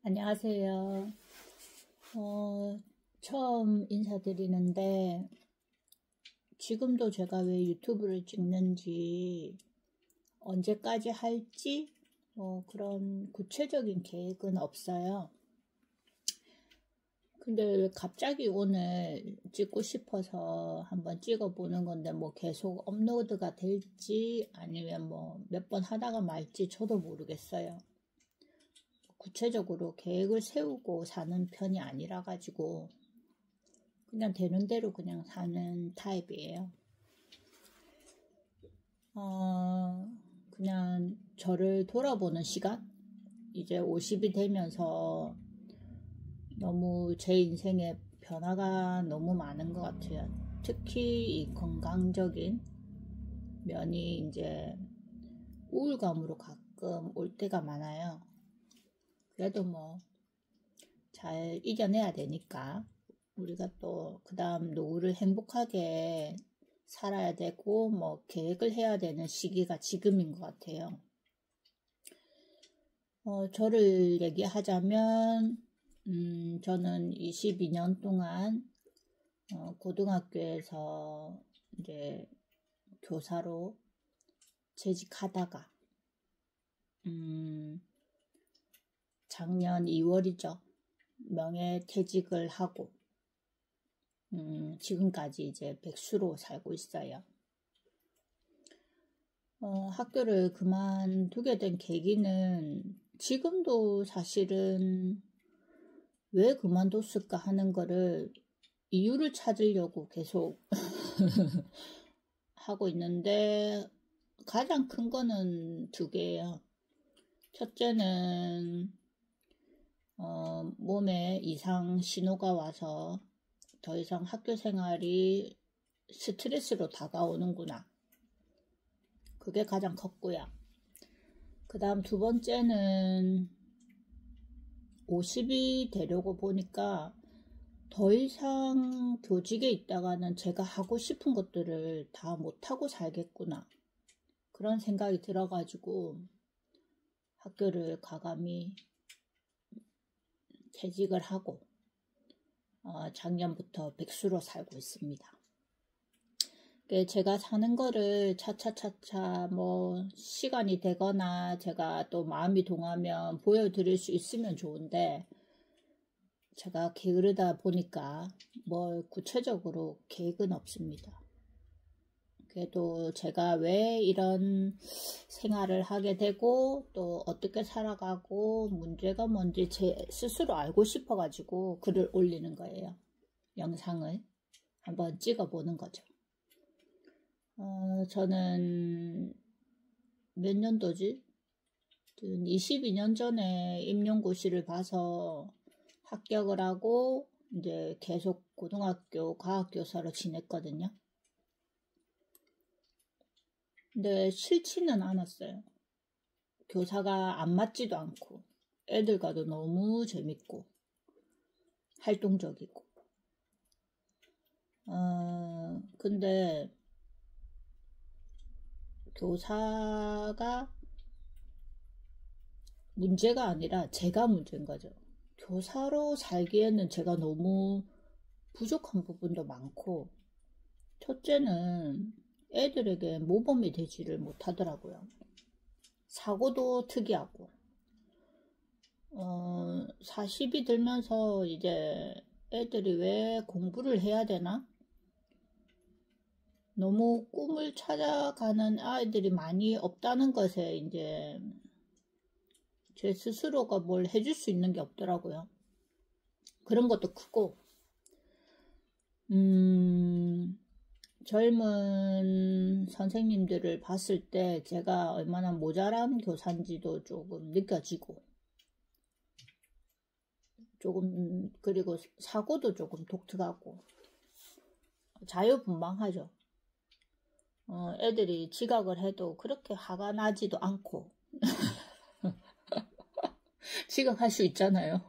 안녕하세요. 처음 인사드리는데, 지금도 제가 왜 유튜브를 찍는지, 언제까지 할지, 그런 구체적인 계획은 없어요. 근데 갑자기 오늘 찍고 싶어서 한번 찍어보는 건데, 계속 업로드가 될지, 아니면 몇 번 하다가 말지 저도 모르겠어요. 구체적으로 계획을 세우고 사는 편이 아니라 가지고 그냥 되는 대로 그냥 사는 타입이에요. 그냥 저를 돌아보는 시간? 이제 50이 되면서 너무 제 인생에 변화가 너무 많은 것 같아요. 특히 이 건강적인 면이 이제 우울감으로 가끔 올 때가 많아요. 그래도 잘 이겨내야 되니까 우리가 또 그 다음 노후를 행복하게 살아야 되고 계획을 해야 되는 시기가 지금인 것 같아요. 저를 얘기하자면 저는 22년 동안 고등학교에서 이제 교사로 재직하다가 작년 2월이죠. 명예퇴직을 하고 지금까지 이제 백수로 살고 있어요. 학교를 그만두게 된 계기는 지금도 사실은 왜 그만뒀을까 하는 거를 이유를 찾으려고 계속 하고 있는데 가장 큰 거는 두 개예요. 첫째는 몸에 이상 신호가 와서 더 이상 학교 생활이 스트레스로 다가오는구나. 그게 가장 컸고요. 그 다음 두 번째는 50이 되려고 보니까 더 이상 교직에 있다가는 제가 하고 싶은 것들을 다 못하고 살겠구나. 그런 생각이 들어가지고 학교를 과감히 퇴직을 하고 작년부터 백수로 살고 있습니다. 제가 사는 거를 차차차차 시간이 되거나 제가 또 마음이 동하면 보여드릴 수 있으면 좋은데 제가 게으르다 보니까 구체적으로 계획은 없습니다. 그래도 제가 왜 이런 생활을 하게 되고 또 어떻게 살아가고 문제가 뭔지 제 스스로 알고 싶어가지고 글을 올리는 거예요. 영상을 한번 찍어보는 거죠. 저는 몇 년도지? 22년 전에 임용고시를 봐서 합격을 하고 이제 계속 고등학교 과학교사로 지냈거든요. 근데 싫지는 않았어요. 교사가 안 맞지도 않고 애들과도 너무 재밌고 활동적이고 근데 교사가 문제가 아니라 제가 문제인 거죠. 교사로 살기에는 제가 너무 부족한 부분도 많고 첫째는 애들에게 모범이 되지를 못하더라고요. 사고도 특이하고 40이 들면서 이제 애들이 왜 공부를 해야 되나? 너무 꿈을 찾아가는 아이들이 많이 없다는 것에 이제 제 스스로가 뭘 해줄 수 있는 게 없더라고요. 그런 것도 크고 젊은 선생님들을 봤을 때 제가 얼마나 모자란 교사인지도 조금 느껴지고 그리고 사고도 조금 독특하고 자유분방하죠. 애들이 지각을 해도 그렇게 화가 나지도 않고 지각할 수 있잖아요.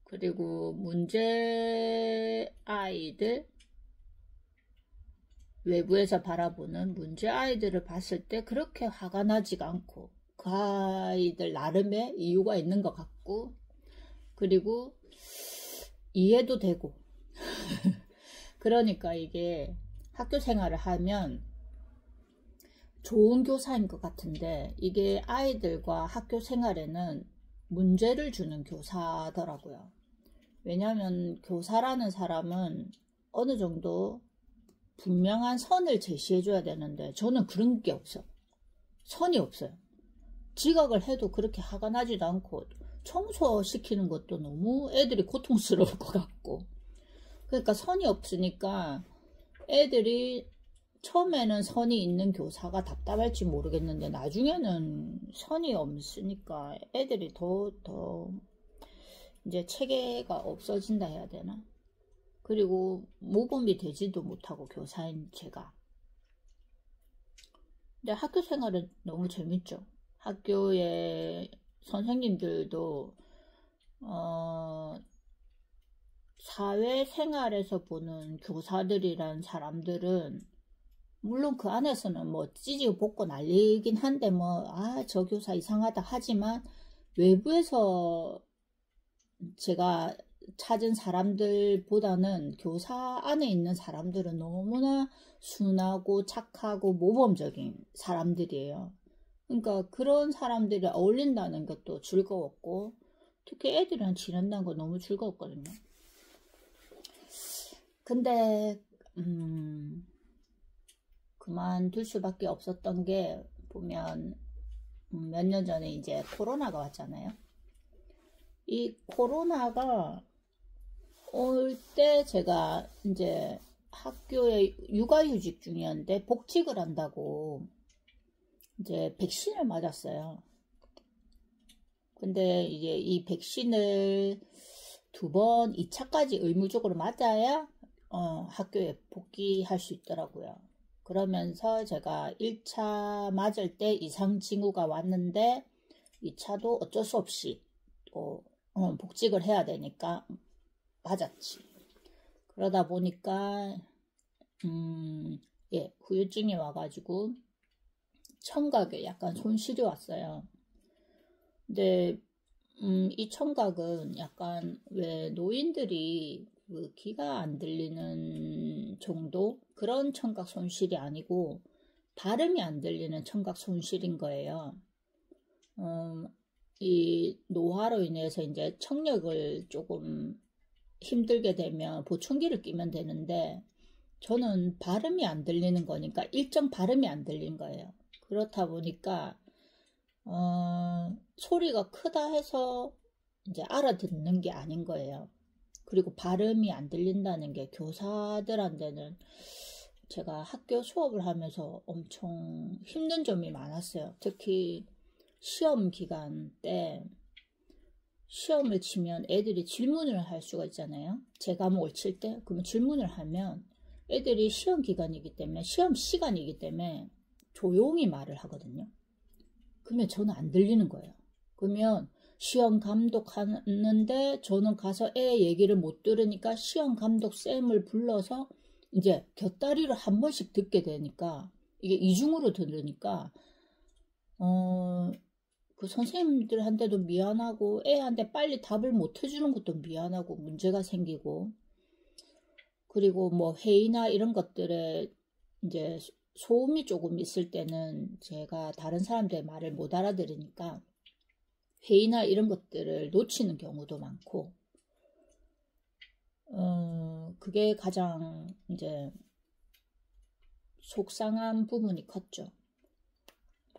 그리고 문제 아이들, 외부에서 바라보는 문제 아이들을 봤을 때 그렇게 화가 나지가 않고 그 아이들 나름의 이유가 있는 것 같고, 그리고 이해도 되고. 그러니까 이게 학교 생활을 하면 좋은 교사인 것 같은데, 이게 아이들과 학교 생활에는 문제를 주는 교사더라고요. 왜냐하면 교사라는 사람은 어느 정도 분명한 선을 제시해 줘야 되는데, 저는 그런 게 없어요. 선이 없어요. 지각을 해도 그렇게 화가 나지도 않고, 청소시키는 것도 너무 애들이 고통스러울 것 같고, 그러니까 선이 없으니까 애들이 처음에는 선이 있는 교사가 답답할지 모르겠는데, 나중에는 선이 없으니까 애들이 더 이제 체계가 없어진다 해야 되나? 그리고 모범이 되지도 못하고, 교사인 제가. 근데 학교 생활은 너무 재밌죠. 학교에 선생님들도 사회생활에서 보는 교사들이란 사람들은 물론 그 안에서는 뭐 찌지고 볶고 난리긴 한데, 저 교사 이상하다 하지만, 외부에서 제가 찾은 사람들보다는 교사 안에 있는 사람들은 너무나 순하고 착하고 모범적인 사람들이에요. 그러니까 그런 사람들이 어울린다는 것도 즐거웠고, 특히 애들이랑 지낸다는 거 너무 즐거웠거든요. 근데 그만둘 수밖에 없었던 게, 보면 몇 년 전에 이제 코로나가 왔잖아요. 이 코로나가 올 때 제가 이제 학교에 육아휴직 중이었는데 복직을 한다고 이제 백신을 맞았어요. 근데 이제 이 백신을 2번, 2차까지 의무적으로 맞아야 학교에 복귀할 수 있더라고요. 그러면서 제가 1차 맞을 때 이상 징후가 왔는데 2차도 어쩔 수 없이 또 복직을 해야 되니까 맞았지. 그러다 보니까 후유증이 와가지고 청각에 약간 손실이 왔어요. 근데 이 청각은 약간 왜 노인들이 그 귀가 안 들리는 정도 그런 청각 손실이 아니고, 발음이 안 들리는 청각 손실인 거예요. 이 노화로 인해서 이제 청력을 조금 힘들게 되면 보청기를 끼면 되는데, 저는 발음이 안 들리는 거니까 일정 발음이 안 들린 거예요. 그렇다 보니까 소리가 크다 해서 이제 알아듣는 게 아닌 거예요. 그리고 발음이 안 들린다는 게 교사들한테는 제가 학교 수업을 하면서 엄청 힘든 점이 많았어요. 특히 시험 기간 때 시험을 치면 애들이 질문을 할 수가 있잖아요. 제 과목을 칠 때 그러면 질문을 하면 애들이 시험 기간이기 때문에, 시험 시간이기 때문에 조용히 말을 하거든요. 그러면 저는 안 들리는 거예요. 그러면 시험 감독 하는데 저는 가서 애 얘기를 못 들으니까 시험 감독 쌤을 불러서 이제 곁다리를 한 번씩 듣게 되니까, 이게 이중으로 들으니까 그 선생님들한테도 미안하고, 애한테 빨리 답을 못 해주는 것도 미안하고, 문제가 생기고, 그리고 뭐 회의나 이런 것들에 이제 소음이 조금 있을 때는 제가 다른 사람들의 말을 못 알아들으니까 회의나 이런 것들을 놓치는 경우도 많고, 그게 가장 이제 속상한 부분이 컸죠.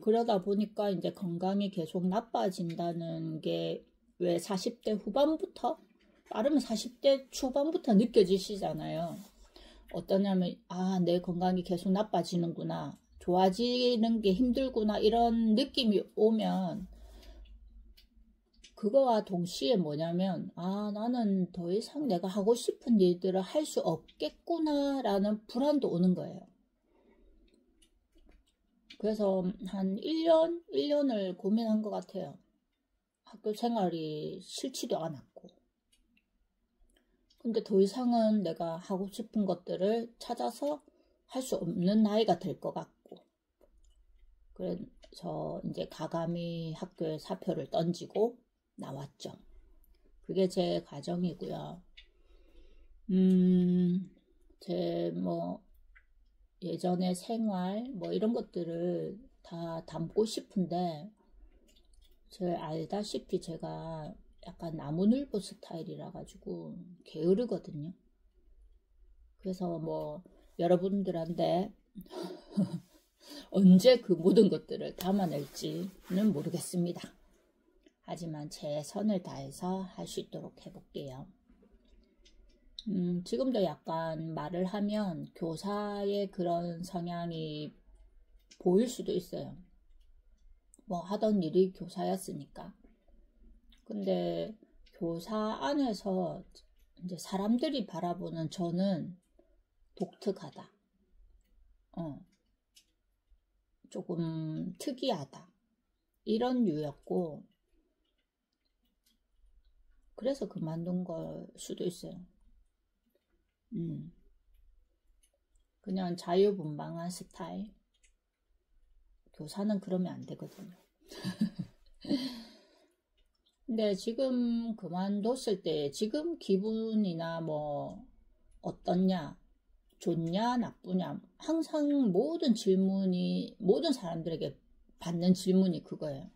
그러다 보니까 이제 건강이 계속 나빠진다는 게 왜 40대 후반부터, 빠르면 40대 초반부터 느껴지시잖아요. 어떠냐면, 내 건강이 계속 나빠지는구나, 좋아지는 게 힘들구나, 이런 느낌이 오면, 그거와 동시에 뭐냐면, 나는 더 이상 내가 하고 싶은 일들을 할 수 없겠구나 라는 불안도 오는 거예요. 그래서 한 1년을 고민한 것 같아요. 학교 생활이 싫지도 않았고. 근데 더 이상은 내가 하고 싶은 것들을 찾아서 할 수 없는 나이가 될 것 같고. 그래서 이제 가감히 학교에 사표를 던지고 나왔죠. 그게 제 과정이고요. 제 뭐 예전의 생활 뭐 이런 것들을 다 담고 싶은데 알다시피 제가 약간 나무늘보 스타일이라 가지고 게으르거든요. 그래서 뭐 여러분들한테 언제 그 모든 것들을 담아낼지는 모르겠습니다. 하지만 최선을 다해서 할 수 있도록 해볼게요. 지금도 약간 말을 하면 교사의 그런 성향이 보일 수도 있어요. 뭐 하던 일이 교사였으니까. 근데 교사 안에서 이제 사람들이 바라보는 저는 독특하다. 조금 특이하다. 이런 류였고, 그래서 그만둔 걸 수도 있어요. 그냥 자유분방한 스타일. 교사는 그러면 안 되거든요. 근데 지금 그만뒀을 때 지금 기분이나 뭐 어떻냐, 좋냐, 나쁘냐, 항상 모든 사람들에게 받는 질문이 그거예요.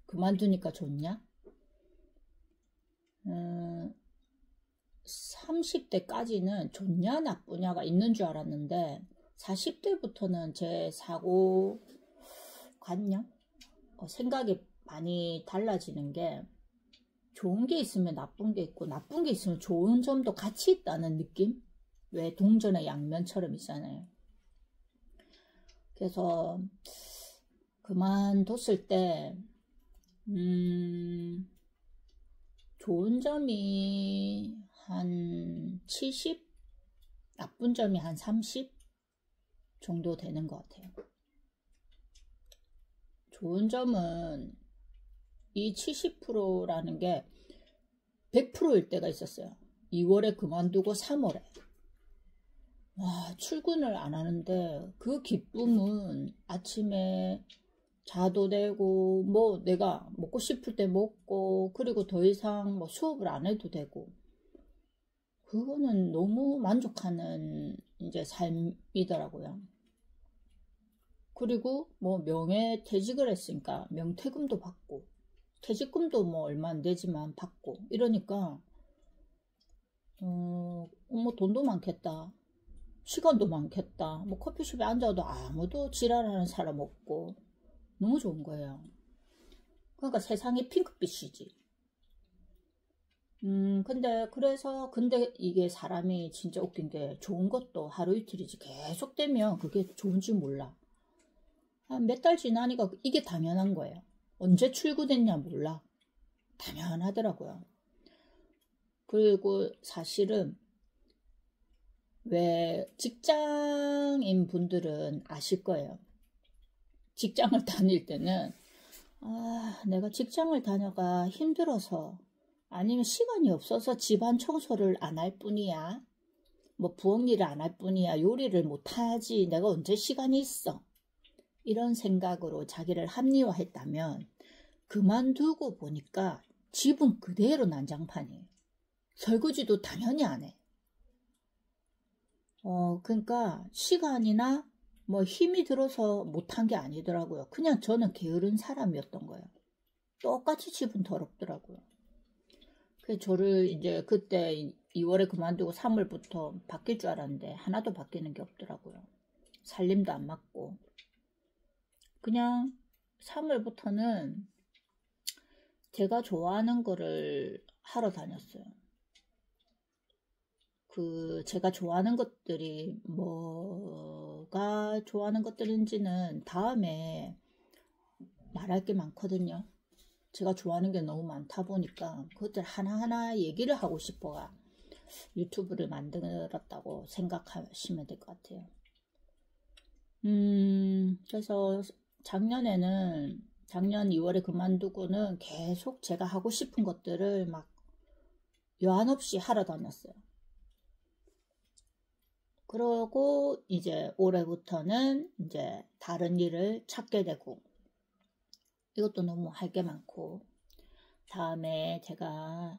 그만두니까 좋냐? 30대까지는 좋냐 나쁘냐가 있는 줄 알았는데 40대부터는 제 사고관념? 생각이 많이 달라지는 게 좋은 게 있으면 나쁜 게 있고 나쁜 게 있으면 좋은 점도 같이 있다는 느낌? 왜 동전의 양면처럼 있잖아요. 그래서 그만뒀을 때 좋은 점이 한 70, 나쁜 점이 한 30 정도 되는 것 같아요. 좋은 점은 이 70%라는 게 100%일 때가 있었어요. 2월에 그만두고 3월에. 와, 출근을 안 하는데 그 기쁨은 아침에 자도 되고 뭐 내가 먹고 싶을 때 먹고 그리고 더 이상 뭐 수업을 안 해도 되고 그거는 너무 만족하는 이제 삶이더라고요. 그리고 뭐 명예퇴직을 했으니까 명퇴금도 받고 퇴직금도 뭐 얼마 안 되지만 받고 이러니까 뭐 돈도 많겠다. 시간도 많겠다. 뭐 커피숍에 앉아도 아무도 지랄하는 사람 없고 너무 좋은 거예요. 그러니까 세상이 핑크빛이지. 근데 이게 사람이 진짜 웃긴 게 좋은 것도 하루 이틀이지 계속 되면 그게 좋은지 몰라. 몇 달 지나니까 이게 당연한 거예요. 언제 출근했냐 몰라. 당연하더라고요. 그리고 사실은 왜 직장인 분들은 아실 거예요. 직장을 다닐 때는 내가 직장을 다녀가 힘들어서 아니면 시간이 없어서 집안 청소를 안 할 뿐이야. 뭐 부엌 일을 안 할 뿐이야. 요리를 못하지. 내가 언제 시간이 있어. 이런 생각으로 자기를 합리화했다면 그만두고 보니까 집은 그대로 난장판이에요. 설거지도 당연히 안 해. 그러니까 시간이나 뭐 힘이 들어서 못한 게 아니더라고요. 그냥 저는 게으른 사람이었던 거예요. 똑같이 집은 더럽더라고요. 그래서 저를 이제 그때 2월에 그만두고 3월부터 바뀔 줄 알았는데 하나도 바뀌는 게 없더라고요. 살림도 안 맞고. 그냥 3월부터는 제가 좋아하는 거를 하러 다녔어요. 제가 좋아하는 것들이 뭐가 좋아하는 것들인지는 다음에 말할 게 많거든요. 제가 좋아하는 게 너무 많다 보니까 그것들 하나하나 얘기를 하고 싶어가 유튜브를 만들었다고 생각하시면 될 것 같아요. 그래서 작년 2월에 그만두고는 계속 제가 하고 싶은 것들을 막 여한없이 하러 다녔어요. 그러고 이제 올해부터는 이제 다른 일을 찾게 되고, 이것도 너무 할 게 많고, 다음에 제가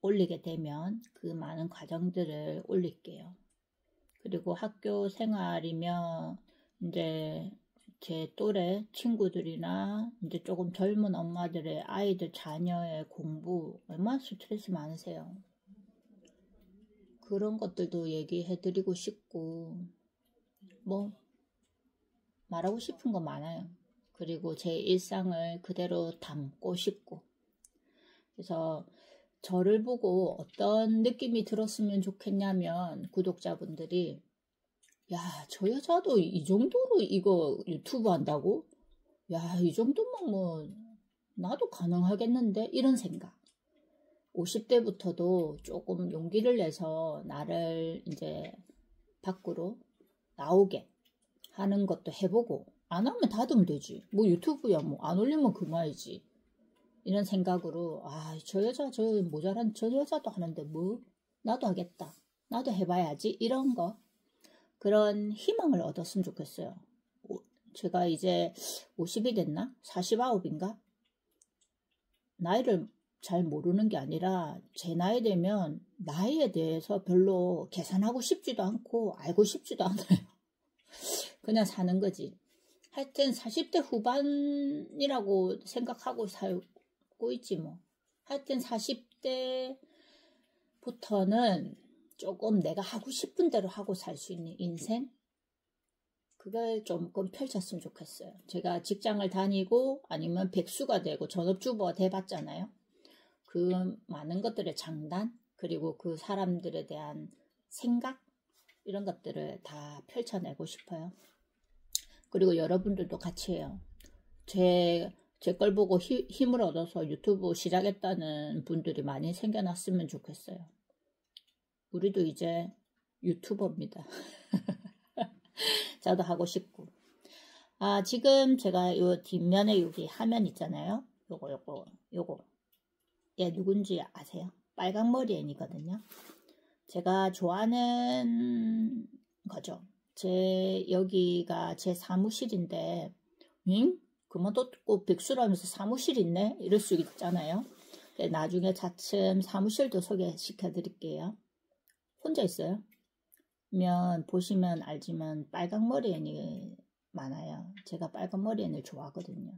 올리게 되면 그 많은 과정들을 올릴게요. 그리고 학교 생활이면 이제 제 또래 친구들이나 이제 조금 젊은 엄마들의 아이들 자녀의 공부 얼마나 스트레스 많으세요. 그런 것들도 얘기해 드리고 싶고, 뭐 말하고 싶은 거 많아요. 그리고 제 일상을 그대로 담고 싶고, 그래서 저를 보고 어떤 느낌이 들었으면 좋겠냐면, 구독자분들이 야, 저 여자도 이 정도로 이거 유튜브 한다고? 야, 이 정도면 뭐 나도 가능하겠는데? 이런 생각. 50대부터도 조금 용기를 내서 나를 이제 밖으로 나오게 하는 것도 해보고, 안 하면 닫으면 되지. 뭐 유튜브야 뭐 안 올리면 그만이지. 이런 생각으로, 아, 저 여자 저 모자란 저 여자도 하는데 뭐 나도 하겠다. 나도 해봐야지. 이런 거. 그런 희망을 얻었으면 좋겠어요. 제가 이제 50이 됐나? 49인가? 나이를 잘 모르는 게 아니라 제 나이 되면 나이에 대해서 별로 계산하고 싶지도 않고 알고 싶지도 않아요. 그냥 사는 거지. 하여튼 40대 후반이라고 생각하고 살고 있지 뭐. 하여튼 40대부터는 조금 내가 하고 싶은 대로 하고 살 수 있는 인생? 그걸 조금 펼쳤으면 좋겠어요. 제가 직장을 다니고 아니면 백수가 되고 전업주부가 돼봤잖아요. 그 많은 것들의 장단, 그리고 그 사람들에 대한 생각, 이런 것들을 다 펼쳐내고 싶어요. 그리고 여러분들도 같이 해요. 제 걸 보고 힘을 얻어서 유튜브 시작했다는 분들이 많이 생겨났으면 좋겠어요. 우리도 이제 유튜버입니다. 저도 하고 싶고. 아, 지금 제가 요 뒷면에 여기 화면 있잖아요. 요거. 얘 누군지 아세요? 빨강머리 애니거든요. 제가 좋아하는 거죠. 여기가 제 사무실인데, 응? 그만뒀고 백수라면서 사무실 있네? 이럴 수 있잖아요. 나중에 차츰 사무실도 소개시켜 드릴게요. 혼자 있어요? 보시면 알지만 빨강머리 애니 많아요. 제가 빨강머리 애니를 좋아하거든요.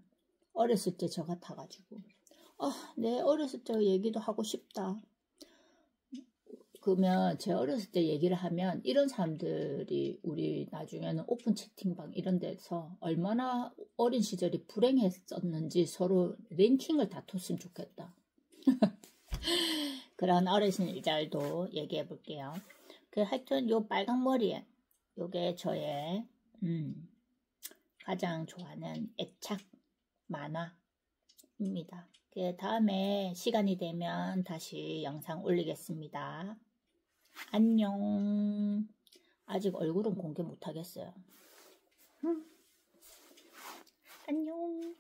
어렸을 때 저 같아가지고, 내 어렸을 때 얘기도 하고 싶다. 그러면 제 어렸을 때 얘기를 하면 이런 사람들이 우리 나중에는 오픈 채팅방 이런 데서 얼마나 어린 시절이 불행했었는지 서로 랭킹을 다퉜으면 좋겠다. 그런 어르신 일절도 얘기해 볼게요. 하여튼 요 빨강머리에 요게 저의 가장 좋아하는 애착 만화입니다. 다음에 시간이 되면 다시 영상 올리겠습니다. 안녕. 아직 얼굴은 공개 못하겠어요. 안녕.